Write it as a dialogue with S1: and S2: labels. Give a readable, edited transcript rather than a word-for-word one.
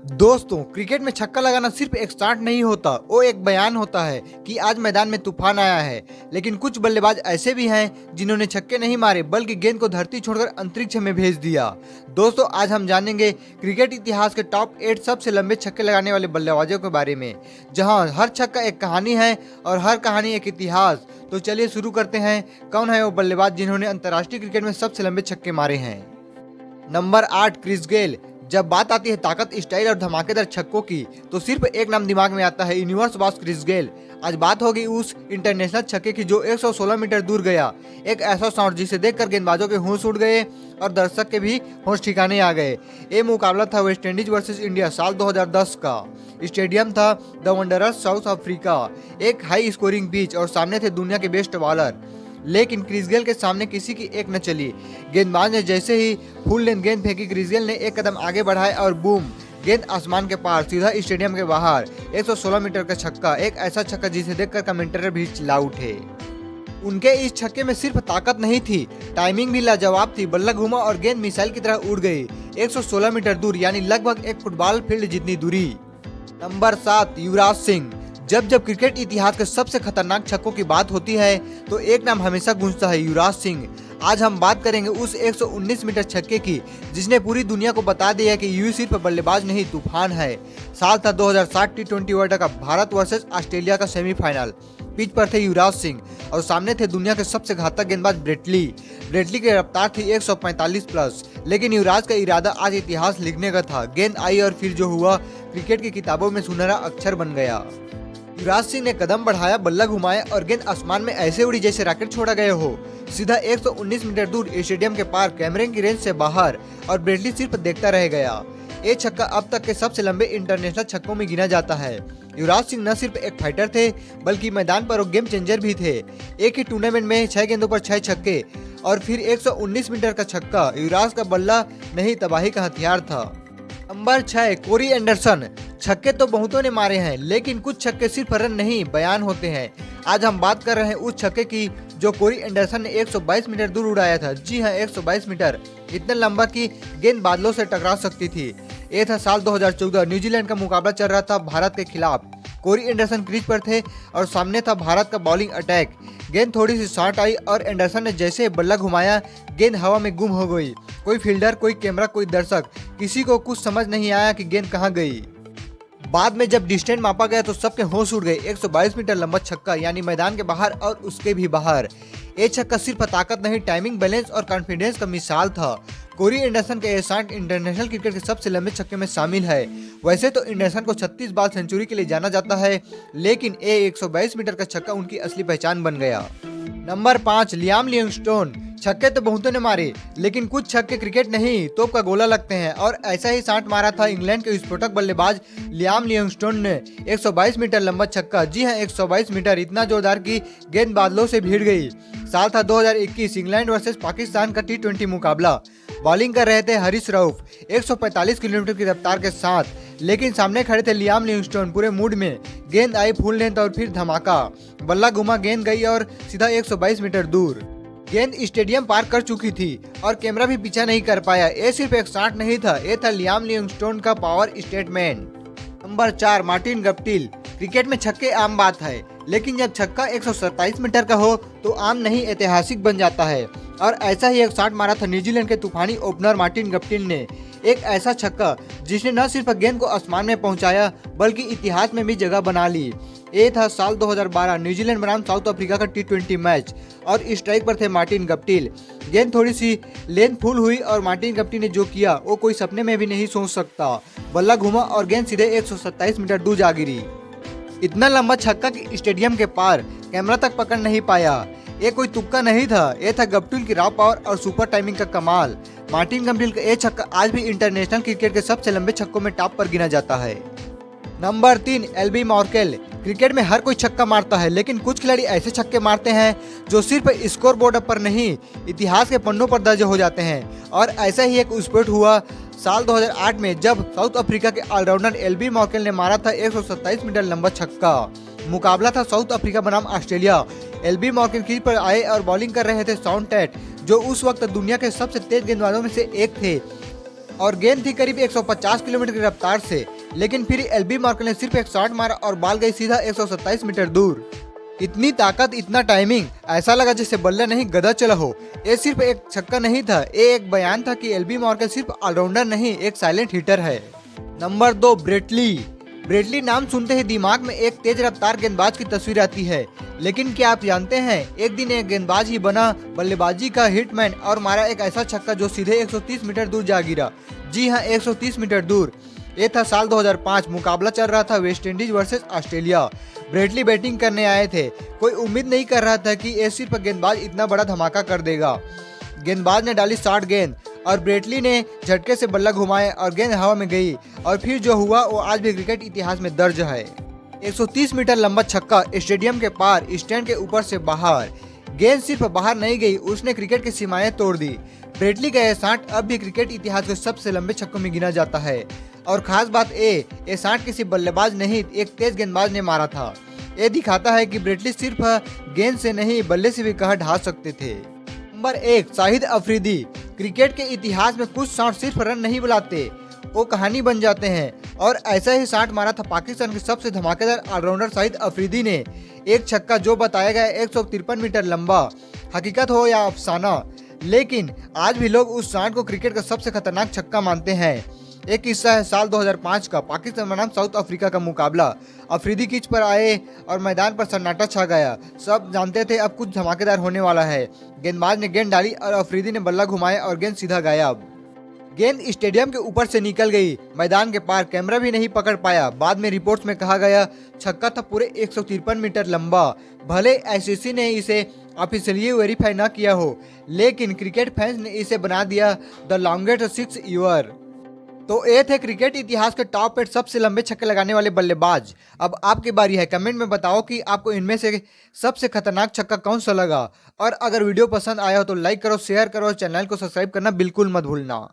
S1: दोस्तों, क्रिकेट में छक्का लगाना सिर्फ एक स्टार्ट नहीं होता, वो एक बयान होता है कि आज मैदान में तूफान आया है। लेकिन कुछ बल्लेबाज ऐसे भी हैं जिन्होंने छक्के नहीं मारे बल्कि गेंद को धरती छोड़कर अंतरिक्ष में भेज दिया। दोस्तों, आज हम जानेंगे क्रिकेट इतिहास के टॉप 8 सबसे लंबे छक्के लगाने वाले बल्लेबाजों के बारे में, जहां हर छक्का एक कहानी है और हर कहानी एक इतिहास। तो चलिए शुरू करते हैं। कौन है वो बल्लेबाज जिन्होंने अंतर्राष्ट्रीय क्रिकेट में सबसे लंबे छक्के मारे हैं? Number 8, Chris Gayle. जब बात आती है ताकत, स्टाइल और धमाकेदार छक्कों की, तो सिर्फ एक नाम दिमाग में आता है, यूनिवर्स बॉस क्रिस गेल। आज बात होगी उस इंटरनेशनल छक्के की जो 116 मीटर दूर गया। एक ऐसा शॉट जिसे देखकर गेंदबाजों के होश उड़ गए और दर्शक के भी होश ठिकाने आ गए। ये मुकाबला था वेस्टइंडीज वर्सेस इंडिया साल 2010 का। स्टेडियम था द वंडरर्स, साउथ अफ्रीका। एक हाई स्कोरिंग पिच और सामने थे दुनिया के बेस्ट बॉलर, लेकिन क्रिस गेल के सामने किसी की एक न चली। गेंदबाज ने जैसे ही फुल लेंथ गेंद फेंकी, क्रिस गेल ने एक कदम आगे बढ़ाया और बूम, गेंद आसमान के पार, सीधा स्टेडियम के बाहर। 116 मीटर का छक्का, एक ऐसा छक्का जिसे देखकर कमेंटेटर भी चिल्ला उठे। उनके इस छक्के में सिर्फ ताकत नहीं थी, टाइमिंग भी लाजवाब थी। बल्ला घूमा और गेंद मिसाइल की तरह उड़ गई 116 मीटर दूर, यानी लगभग एक फुटबॉल फील्ड जितनी दूरी। नंबर 7, युवराज सिंह। जब जब क्रिकेट इतिहास के सबसे खतरनाक छक्कों की बात होती है तो एक नाम हमेशा गूंजता है, युवराज सिंह। आज हम बात करेंगे उस 119 मीटर छक्के की जिसने पूरी दुनिया को बता दिया कि युवी सिर्फ बल्लेबाज नहीं, तूफान है। साल था 2007 टी20 World Cup, Bharat versus Australia का सेमीफाइनल। पिच पर थे युवराज सिंह और सामने थे दुनिया के सबसे घातक गेंदबाज ब्रेटली। ब्रेटली की रफ्तार थी 145 प्लस, लेकिन युवराज का इरादा आज इतिहास लिखने का था। गेंद आई और फिर जो हुआ क्रिकेट की किताबों में सुनहरा अक्षर बन गया। युवराज सिंह ने कदम बढ़ाया, बल्ला घुमाया और गेंद आसमान में ऐसे उड़ी जैसे रॉकेट छोड़ा गया हो, सीधा 119 मीटर दूर स्टेडियम के पार, कैमरे की रेंज से बाहर, और ब्रेटली सिर्फ देखता रह गया। ये छक्का अब तक के सबसे लंबे इंटरनेशनल छक्कों में गिना जाता है। युवराज सिंह न सिर्फ एक फाइटर थे बल्कि मैदान पर वो गेम चेंजर भी थे। एक ही टूर्नामेंट में 6 गेंदों पर 6 छक्के और फिर 119 मीटर का छक्का। युवराज का बल्ला नहीं, तबाही का हथियार था। Number 6, Corey Anderson. छक्के तो बहुतों ने मारे हैं, लेकिन कुछ छक्के सिर्फ रन नहीं, बयान होते हैं। आज हम बात कर रहे हैं उस छक्के की जो कोरी एंडरसन ने 122 मीटर दूर उड़ाया था। जी हाँ, 122 मीटर, इतना लंबा कि गेंद बादलों से टकरा सकती थी। ये था साल 2014, न्यूजीलैंड का मुकाबला चल रहा था भारत के खिलाफ। कोरी एंडरसन क्रीज पर थे और सामने था भारत का बॉलिंग अटैक। गेंद थोड़ी सी शॉर्ट आई और एंडरसन ने जैसे बल्ला घुमाया, गेंद हवा में गुम हो गई। कोई फील्डर, कोई कैमरा, कोई दर्शक, किसी को कुछ समझ नहीं आया कि गेंद कहाँ गई। बाद में जब डिस्टेंस मापा गया तो सबके होश उड़ गए। 122 मीटर लंबा छक्का, यानी मैदान के बाहर और उसके भी बाहर। ये छक्का सिर्फ ताकत नहीं, टाइमिंग, बैलेंस और कॉन्फिडेंस का मिसाल था। कोरी एंडरसन के ये शॉट इंटरनेशनल क्रिकेट के सबसे लंबे छक्के में शामिल है। वैसे तो एंडरसन को 36 बार सेंचुरी के लिए जाना जाता है, लेकिन ये 122 मीटर का छक्का उनकी असली पहचान बन गया। Number 5, Liam Livingstone. छक्के तो बहुतों ने मारे, लेकिन कुछ छक्के क्रिकेट नहीं, तोप का गोला लगते हैं, और ऐसा ही शॉट मारा था इंग्लैंड के विस्फोटक बल्लेबाज लियाम लिविंगस्टोन ने। 122 मीटर लंबा छक्का, जी हाँ 122 मीटर, इतना जोरदार कि गेंद बादलों से भिड़ गई। साल था 2021, इंग्लैंड वर्सेस पाकिस्तान का टी20 मुकाबला। बॉलिंग कर रहे थे हरीश रऊफ 145 किलोमीटर की रफ्तार के साथ, लेकिन सामने खड़े थे लियाम लिविंगस्टोन पूरे मूड में। गेंद आई फुल लेंथ और फिर धमाका, बल्ला घुमा, गेंद गई और सीधा 122 मीटर दूर। गेंद स्टेडियम पार कर चुकी थी और कैमरा भी पीछा नहीं कर पाया। ये सिर्फ एक शॉट नहीं था, ये था लियाम लिविंगस्टोन का power statement. Number 4, Martin Guptill. Cricket में छक्के आम बात है, लेकिन जब छक्का 127 मीटर का हो तो आम नहीं, ऐतिहासिक बन जाता है। और ऐसा ही एक शॉट मारा था न्यूजीलैंड के तूफानी ओपनर मार्टिन गप्टिल ने। एक ऐसा छक्का जिसने न सिर्फ गेंद को आसमान में पहुंचाया बल्कि इतिहास में भी जगह बना ली। ये था साल 2012, न्यूजीलैंड बनाम साउथ अफ्रीका का टी20 मैच और स्ट्राइक पर थे मार्टिन गप्टिल। गेंद थोड़ी सी लेंथ फुल हुई और मार्टिन गप्टिल ने जो किया वो कोई सपने में भी नहीं सोच सकता। बल्ला घुमा और गेंद सीधे 127 मीटर दूर जा गिरी। इतना लंबा छक्का कि स्टेडियम के पार, कैमरा तक पकड़ नहीं पाया। ये कोई तुक्का नहीं था, ये था गप्टिल की रॉ पावर और सुपर टाइमिंग का कमाल। मार्टिन गप्टिल का ये छक्का आज भी इंटरनेशनल क्रिकेट के सबसे लंबे छक्कों में टॉप पर गिना जाता है। Number 3, Elby Morkel. क्रिकेट में हर कोई छक्का मारता है, लेकिन कुछ खिलाड़ी ऐसे छक्के मारते हैं जो सिर्फ स्कोर बोर्ड पर नहीं, इतिहास के पन्नों पर दर्ज हो जाते हैं। और ऐसा ही एक स्पोर्ट हुआ साल 2008 में, जब साउथ अफ्रीका के ऑलराउंडर एल्बी मॉर्केल ने मारा था 127 मीटर लंबा छक्का। मुकाबला था साउथ अफ्रीका बनाम ऑस्ट्रेलिया। एल्बी मॉर्केल क्रीज पर आए और बॉलिंग कर रहे थे शॉन टेट, जो उस वक्त दुनिया के सबसे तेज गेंदबाजों में से एक थे। और गेंद थी करीब 150 किलोमीटर की रफ्तार से। लेकिन फिर एलबी मार्कल ने सिर्फ एक शॉट मारा और बॉल गई सीधा 127 मीटर दूर। इतनी ताकत, इतना टाइमिंग, ऐसा लगा जैसे बल्ला नहीं गधा चला हो। ये सिर्फ एक छक्का नहीं था, ये एक बयान था कि एलबी मार्कल सिर्फ ऑलराउंडर नहीं, एक साइलेंट हिटर है। Number 2, Brett Lee. ब्रेटली नाम सुनते ही दिमाग में एक तेज रफ्तार गेंदबाज की तस्वीर आती है, लेकिन क्या आप जानते हैं एक दिन एक गेंदबाज ही बना बल्लेबाजी का हिटमैन और मारा एक ऐसा छक्का जो सीधे 130 मीटर दूर जा गिरा। जी हाँ, 130 मीटर दूर। ये था साल 2005, मुकाबला चल रहा था West Indies versus Australia. Brett Lee batting करने आए थे। कोई उम्मीद नहीं कर रहा था कि ये सिर्फ गेंदबाज इतना बड़ा धमाका कर देगा। गेंदबाज ने डाली 60 गेंद और ब्रेटली ने झटके से बल्ला घुमाए और गेंद हवा में गई, और फिर जो हुआ वो आज भी क्रिकेट इतिहास में दर्ज है। 130 मीटर लंबा छक्का, स्टेडियम के पार, स्टैंड के ऊपर से बाहर। गेंद सिर्फ बाहर नहीं गई, उसने क्रिकेट की सीमाएं तोड़ दी। ब्रेटली का यह शॉट अब भी क्रिकेट इतिहास के सबसे लंबे छक्कों में गिना जाता है। और खास बात ये शॉट किसी बल्लेबाज नहीं, एक तेज गेंदबाज ने मारा था। ये दिखाता है कि ब्रेटली सिर्फ गेंद से नहीं बल्ले से भी कहर ढा सकते थे। नंबर 1, शाहिद अफरीदी। क्रिकेट के इतिहास में कुछ शॉट सिर्फ रन नहीं बुलाते, वो कहानी बन जाते हैं, और ऐसा ही शॉट मारा था पाकिस्तान के सबसे धमाकेदार ऑलराउंडर शाहिद अफरीदी ने। एक छक्का जो बताया गया 153 मीटर लंबा, हकीकत हो या अफसाना, लेकिन आज भी लोग उस शॉट को क्रिकेट का सबसे खतरनाक छक्का मानते हैं। एक किस्सा है साल 2005 का, पाकिस्तान बनाम साउथ अफ्रीका का मुकाबला। अफरीदी पिच पर आए और मैदान पर सन्नाटा छा गया। सब जानते थे अब कुछ धमाकेदार होने वाला है। गेंदबाज ने गेंद डाली और अफरीदी ने बल्ला घुमाया और गेंद सीधा गायब। गेंद स्टेडियम के ऊपर से निकल गई, मैदान के पार, कैमरा भी नहीं पकड़ पाया। बाद में रिपोर्ट्स में कहा गया छक्का था पूरे 153 मीटर लंबा। भले आईसीसी ने इसे ऑफिशियली वेरीफाई ना किया हो, लेकिन क्रिकेट फैंस ने इसे बना दिया द लॉन्गेस्ट सिक्स ईयर। तो ये थे क्रिकेट इतिहास के टॉप 8 सबसे लंबे छक्के लगाने वाले बल्लेबाज। अब आपकी बारी है, कमेंट में बताओ कि आपको इनमें से सबसे खतरनाक छक्का कौन सा लगा। और अगर वीडियो पसंद आया हो तो लाइक करो, शेयर करो, चैनल को सब्सक्राइब करना बिल्कुल मत भूलना।